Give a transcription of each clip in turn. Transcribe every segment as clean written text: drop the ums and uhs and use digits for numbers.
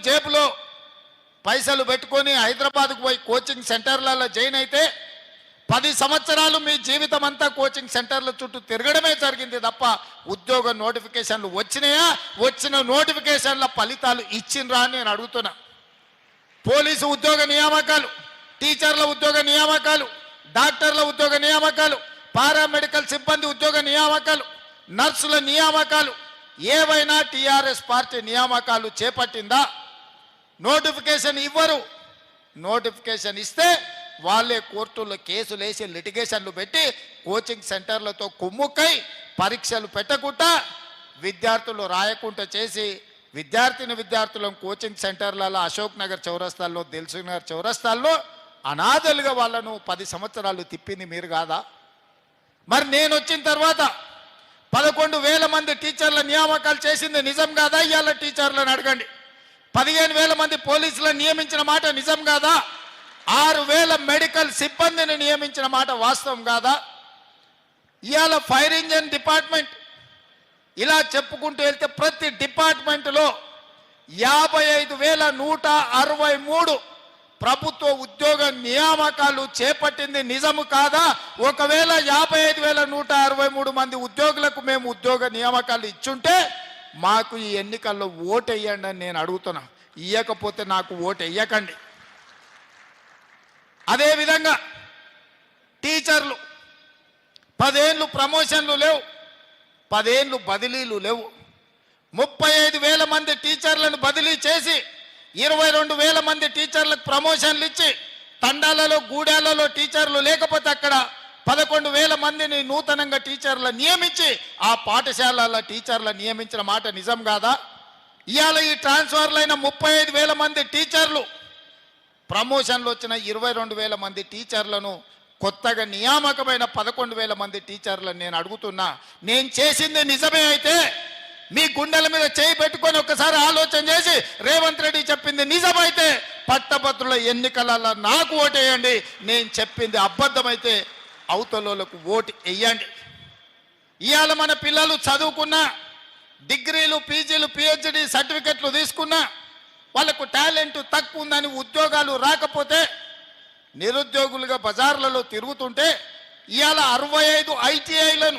జేబులో పైసలు పెట్టుకొని హైదరాబాద్కు పోయి కోచింగ్ సెంటర్లలో జాయిన్ అయితే 10 సంవత్సరాలు మీ జీవితం అంతా కోచింగ్ సెంటర్ల చుట్టూ తిరగడమే జరిగింది తప్ప ఉద్యోగ నోటిఫికేషన్లు వచ్చినాయా? వచ్చిన నోటిఫికేషన్ల ఫలితాలు ఇచ్చిండ్రా అని నేను అడుగుతున్నా. పోలీసు ఉద్యోగ నియామకాలు, టీచర్ల ఉద్యోగ నియామకాలు, డాక్టర్ల ఉద్యోగ నియామకాలు, పారామెడికల్ సిబ్బంది ఉద్యోగ నియామకాలు, నర్సుల నియామకాలు ఏవైనా టీఆర్ఎస్ పార్టీ నియామకాలు చేపట్టిందా? నోటిఫికేషన్ ఇవ్వరు. నోటిఫికేషన్ ఇస్తే వాళ్ళే కోర్టుల్లో కేసులు వేసి లిటిగేషన్లు పెట్టి కోచింగ్ సెంటర్లతో కుమ్ముక్కై పరీక్షలు పెట్టకుండా విద్యార్థులు రాయకుండా చేసి విద్యార్థులను కోచింగ్ సెంటర్లలో అశోక్ నగర్ చౌరస్తాల్లో, దిల్సుఖ్ నగర్ చౌరస్తాల్లో అనాథలుగా వాళ్ళను 10 సంవత్సరాలు తిప్పింది మీరు కాదా? మరి నేను వచ్చిన తర్వాత 11,000 మంది టీచర్ల నియామకాలు చేసింది నిజం కాదా? ఇవాళ టీచర్లను అడగండి. 15,000 మంది పోలీసులను నియమించిన మాట నిజం కాదా? 6,000 మెడికల్ సిబ్బందిని నియమించిన మాట వాస్తవం కాదా? ఇవాళ ఫైర్ ఇంజన్ డిపార్ట్మెంట్ ఇలా చెప్పుకుంటూ వెళ్తే ప్రతి డిపార్ట్మెంట్లో 55,163 ప్రభుత్వ ఉద్యోగ నియామకాలు చేపట్టింది నిజము కాదా? ఒకవేళ 55,163 మంది ఉద్యోగులకు మేము ఉద్యోగ నియామకాలు ఇచ్చుంటే మాకు ఈ ఎన్నికల్లో ఓటు వేయండి అని నేను అడుగుతున్నా. ఇవ్వకపోతే నాకు ఓటు వేయకండి. అదేవిధంగా టీచర్లు 10 ఏళ్ళు ప్రమోషన్లు లేవు, 10 ఏళ్ళు బదిలీలు లేవు. 35,000 మంది టీచర్లను బదిలీ చేసి 22,000 మంది టీచర్లకు ప్రమోషన్లు ఇచ్చి తండాలలో, గూడాలలో టీచర్లు లేకపోతే అక్కడ 11,000 మందిని నూతనంగా టీచర్లు నియమించి ఆ పాఠశాలల టీచర్లు నియమించిన మాట నిజం కాదా? ఇవాళ ఈ ట్రాన్స్ఫర్లైన 35,000 మంది టీచర్లు, ప్రమోషన్లు వచ్చిన 22,000 మంది టీచర్లను, కొత్తగా నియామకమైన 11,000 మంది టీచర్లను నేను అడుగుతున్నా. నేను చేసింది నిజమే అయితే మీ గుండెల మీద చేయి పెట్టుకొని ఒక్కసారి ఆలోచన చేసి రేవంత్ రెడ్డి చెప్పింది నిజమైతే పట్టభద్రుల ఎన్నికలలో నాకు ఓటేయండి. నేను చెప్పింది అబద్ధమైతే అవతలకు ఓటు వేయండి. ఇవాళ మన పిల్లలు చదువుకున్నా, డిగ్రీలు, పీజీలు, పిహెచ్డి సర్టిఫికెట్లు తీసుకున్నా వాళ్ళకు టాలెంట్ తక్కువ ఉందని ఉద్యోగాలు రాకపోతే నిరుద్యోగులుగా బజార్లలో తిరుగుతుంటే ఇవాళ 65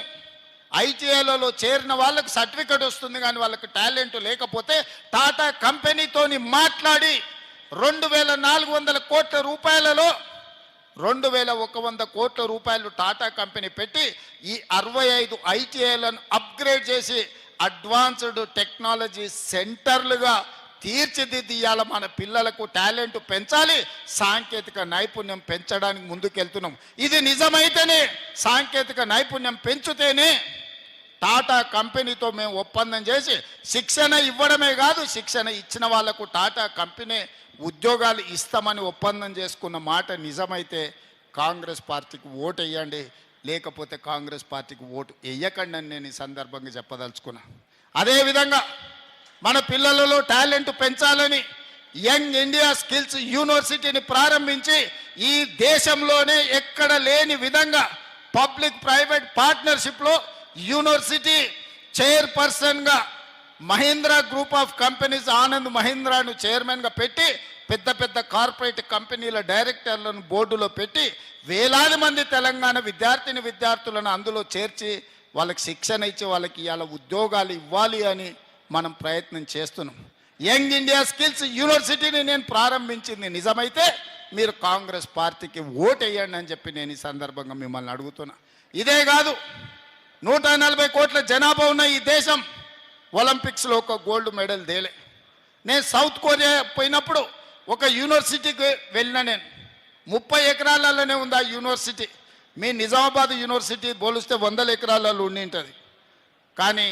ఐటీఐలలో చేరిన వాళ్ళకు సర్టిఫికెట్ వస్తుంది కానీ వాళ్ళకి టాలెంట్ లేకపోతే టాటా కంపెనీతోని మాట్లాడి 2,400 కోట్ల రూపాయలలో 2,100 కోట్ల రూపాయలు టాటా కంపెనీ పెట్టి ఈ 65 ఐటీఐలను అప్గ్రేడ్ చేసి అడ్వాన్స్డ్ టెక్నాలజీ సెంటర్లుగా తీర్చిదిద్దియాల మన పిల్లలకు టాలెంట్ పెంచాలి, సాంకేతిక నైపుణ్యం పెంచడానికి ముందుకెళ్తున్నాం. ఇది నిజమైతేనే, సాంకేతిక నైపుణ్యం పెంచుతేనే టాటా కంపెనీతో మేము ఒప్పందం చేసి శిక్షణ ఇవ్వడమే కాదు, శిక్షణ ఇచ్చిన వాళ్లకు టాటా కంపెనీ ఉద్యోగాలు ఇస్తామని ఒప్పందం చేసుకున్న మాట నిజమైతే కాంగ్రెస్ పార్టీకి ఓటు వేయండి, లేకపోతే కాంగ్రెస్ పార్టీకి ఓటు వేయకండి అని నేను ఈ సందర్భంగా చెప్పదలుచుకున్నా. అదేవిధంగా మన పిల్లలలో టాలెంట్ పెంచాలని యంగ్ ఇండియా స్కిల్స్ యూనివర్సిటీని ప్రారంభించి ఈ దేశంలోనే ఎక్కడ లేని విధంగా పబ్లిక్ ప్రైవేట్ పార్ట్నర్షిప్లో యూనివర్సిటీ చైర్పర్సన్గా Mahindra group of companies Anand మహీంద్రాను చైర్మన్గా పెట్టి పెద్ద పెద్ద కార్పొరేట్ కంపెనీల డైరెక్టర్లను బోర్డులో పెట్టి వేలాది మంది తెలంగాణ విద్యార్థులను అందులో చేర్చి వాళ్ళకి శిక్షణ ఇచ్చి వాళ్ళకి ఇవాళ ఉద్యోగాలు ఇవ్వాలి అని మనం ప్రయత్నం చేస్తున్నాం. యంగ్ ఇండియా స్కిల్స్ యూనివర్సిటీని నేను ప్రారంభించింది నిజమైతే మీరు కాంగ్రెస్ పార్టీకి ఓటు వేయండి అని చెప్పి నేను ఈ సందర్భంగా మిమ్మల్ని అడుగుతున్నా. ఇదే కాదు, 140 కోట్ల జనాభా ఉన్న ఈ దేశం ఒలింపిక్స్లో ఒక గోల్డ్ మెడల్ తేలే. నేను సౌత్ కొరియా పోయినప్పుడు ఒక యూనివర్సిటీకి వెళ్ళిన, నేను 30 ఎకరాలలోనే ఉంది ఆ యూనివర్సిటీ. మీ నిజామాబాద్ యూనివర్సిటీ పోలిస్తే 100 ఎకరాలలో ఉండి ఉంటుంది. కానీ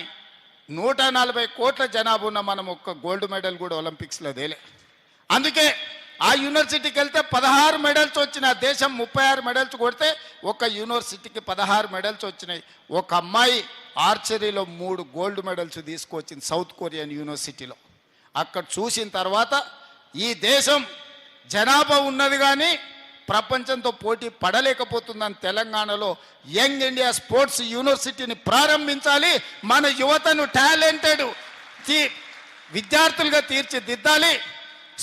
140 కోట్ల జనాభా ఉన్న మనం ఒక్క గోల్డ్ మెడల్ కూడా ఒలింపిక్స్లో తేలే. అందుకే ఆ యూనివర్సిటీకి వెళ్తే 16 మెడల్స్ వచ్చినాయి. దేశం 36 మెడల్స్ కొడితే ఒక యూనివర్సిటీకి 16 మెడల్స్ వచ్చినాయి. ఒక అమ్మాయి ఆర్చరీలో 3 గోల్డ్ మెడల్స్ తీసుకొచ్చింది సౌత్ కొరియన్ యూనివర్సిటీలో. అక్కడ చూసిన తర్వాత ఈ దేశం జనాభా ఉన్నది కానీ ప్రపంచంతో పోటీ పడలేకపోతుందని తెలంగాణలో యంగ్ ఇండియా స్పోర్ట్స్ యూనివర్సిటీని ప్రారంభించాలి. మన యువతను టాలెంటెడ్ విద్యార్థులుగా తీర్చిదిద్దాలి.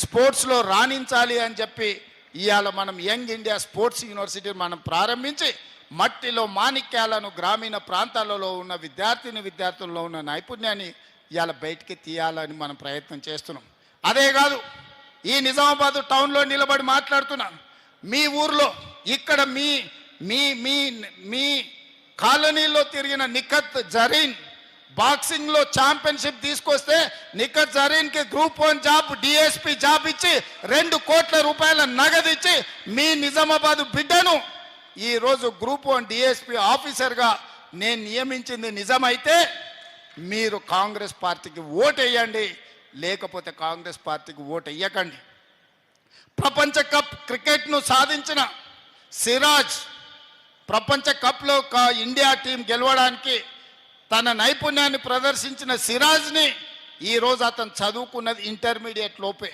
స్పోర్ట్స్లో రాణించాలి అని చెప్పి ఇవాళ మనం యంగ్ ఇండియా స్పోర్ట్స్ యూనివర్సిటీ మనం ప్రారంభించి మట్టిలో మాణిక్యాలను గ్రామీణ ప్రాంతాలలో ఉన్న విద్యార్థుల్లో ఉన్న నైపుణ్యాన్ని ఇవాళ బయటికి తీయాలని మనం ప్రయత్నం చేస్తున్నాం. అదే కాదు, ఈ నిజామాబాద్ టౌన్లో నిలబడి మాట్లాడుతున్నాను. మీ ఊర్లో ఇక్కడ మీ మీ మీ మీ కాలనీలో తిరిగిన నిఖత్ జరీన్ బాక్సింగ్లో ఛాంపియన్షిప్ తీసుకొస్తే నిఖత్ జరీన్కి గ్రూప్ 1 జాబ్ డిఎస్పి జాబ్ ఇచ్చి 2 కోట్ల రూపాయల నగదు ఇచ్చి మీ నిజామాబాద్ బిడ్డను ఈరోజు గ్రూప్ 1 డిఎస్పి ఆఫీసర్గా నేను నియమించింది నిజమైతే మీరు కాంగ్రెస్ పార్టీకి ఓటేయండి, లేకపోతే కాంగ్రెస్ పార్టీకి ఓటేయకండి. ప్రపంచ కప్ క్రికెట్ను సాధించిన సిరాజ్ ప్రపంచ కప్లో ఇండియా టీం గెలవడానికి తన నైపుణ్యాన్ని ప్రదర్శించిన సిరాజ్ని ఈరోజు అతను చదువుకున్నది ఇంటర్మీడియట్ లోపే.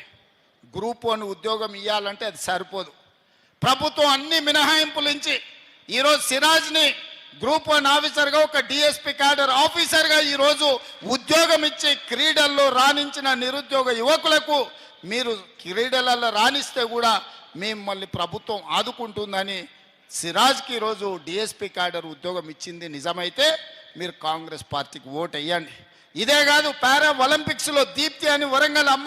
గ్రూప్ 1 ఉద్యోగం ఇవ్వాలంటే అది సరిపోదు. ప్రభుత్వం అన్ని మినహాయింపులు ఇచ్చి ఈరోజు సిరాజ్ని గ్రూప్ 1 ఆఫీసర్గా ఒక డిఎస్పి క్యాడర్ ఆఫీసర్గా ఈరోజు ఉద్యోగం ఇచ్చి క్రీడల్లో రాణించిన నిరుద్యోగ యువకులకు మీరు క్రీడలలో రాణిస్తే కూడా మిమ్మల్ని ప్రభుత్వం ఆదుకుంటుందని సిరాజ్కి ఈరోజు డిఎస్పి క్యాడర్ ఉద్యోగం ఇచ్చింది నిజమైతే మీరు కాంగ్రెస్ పార్టీకి ఓటు వేయండి. ఇదే కాదు, పారా ఒలింపిక్స్లో దీప్తి అని వరంగల్ అమ్మాయి